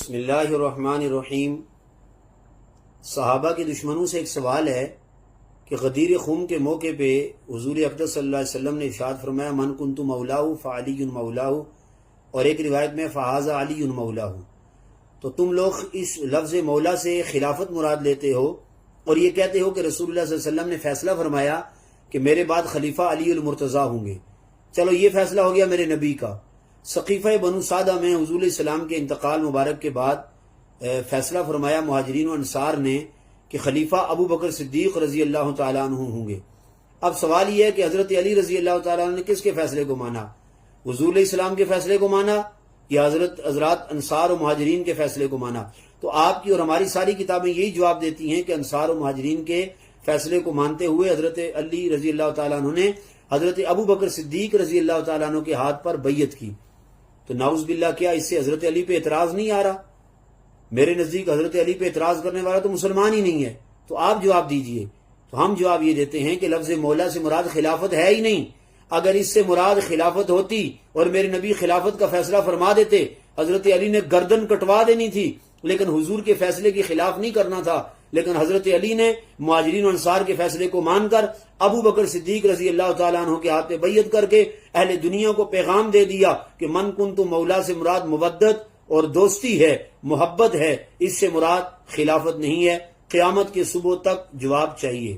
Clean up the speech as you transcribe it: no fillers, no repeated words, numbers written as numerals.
بسم اللہ الرحمن الرحیم۔ صحابہ کے دشمنوں سے ایک سوال ہے کہ غدیر خم کے موقع پہ حضور اقدس صلی اللہ علیہ وسلم نے ارشاد فرمایا من کنت مولاہ فعلی مولاہ، اور ایک روایت میں فہذا علی مولاہ۔ تو تم لوگ اس لفظ مولا سے خلافت مراد لیتے ہو اور یہ کہتے ہو کہ رسول اللہ صلی اللہ علیہ وسلم نے فیصلہ فرمایا کہ میرے بعد خلیفہ علی المرتضیٰ ہوں گے۔ چلو یہ فیصلہ ہو گیا میرے نبی کا۔ سقیفہ بنو سعدہ میں حضور علیہ السلام کے انتقال مبارک کے بعد فیصلہ فرمایا مہاجرین و انصار نے کہ خلیفہ ابو بکر صدیق رضی اللہ تعالیٰ عنہ ہوں گے۔ اب سوال یہ ہے کہ حضرت علی رضی اللہ تعالیٰ عنہ نے کس کے فیصلے کو مانا؟ حضور علیہ السلام کے فیصلے کو مانا یا حضرات انصار و مہاجرین کے فیصلے کو مانا؟ تو آپ کی اور ہماری ساری کتابیں یہی جواب دیتی ہیں کہ انصار و مہاجرین کے فیصلے کو مانتے ہوئے حضرت علی رضی اللہ تعالیٰ عنہ نے حضرت ابو بکر صدیق رضی اللہ تعالیٰ عنہ کے ہاتھ پر بیعت کی۔ تو نعوذ باللہ کیا اس سے حضرت علی پہ اعتراض نہیں آ رہا؟ میرے نزدیک حضرت علی پہ اعتراض کرنے والا تو مسلمان ہی نہیں ہے۔ تو آپ جواب دیجئے۔ تو ہم جواب یہ دیتے ہیں کہ لفظ مولا سے مراد خلافت ہے ہی نہیں۔ اگر اس سے مراد خلافت ہوتی اور میرے نبی خلافت کا فیصلہ فرما دیتے، حضرت علی نے گردن کٹوا دینی تھی، لیکن حضور کے فیصلے کے خلاف نہیں کرنا تھا۔ لیکن حضرت علی نے مہاجرین و انصار کے فیصلے کو مان کر ابو بکر صدیق رضی اللہ تعالیٰ عنہ کے ہاتھ پہ بیعت کر کے اہل دنیا کو پیغام دے دیا کہ من کنت مولا سے مراد مودت اور دوستی ہے، محبت ہے، اس سے مراد خلافت نہیں ہے۔ قیامت کے صبح تک جواب چاہیے۔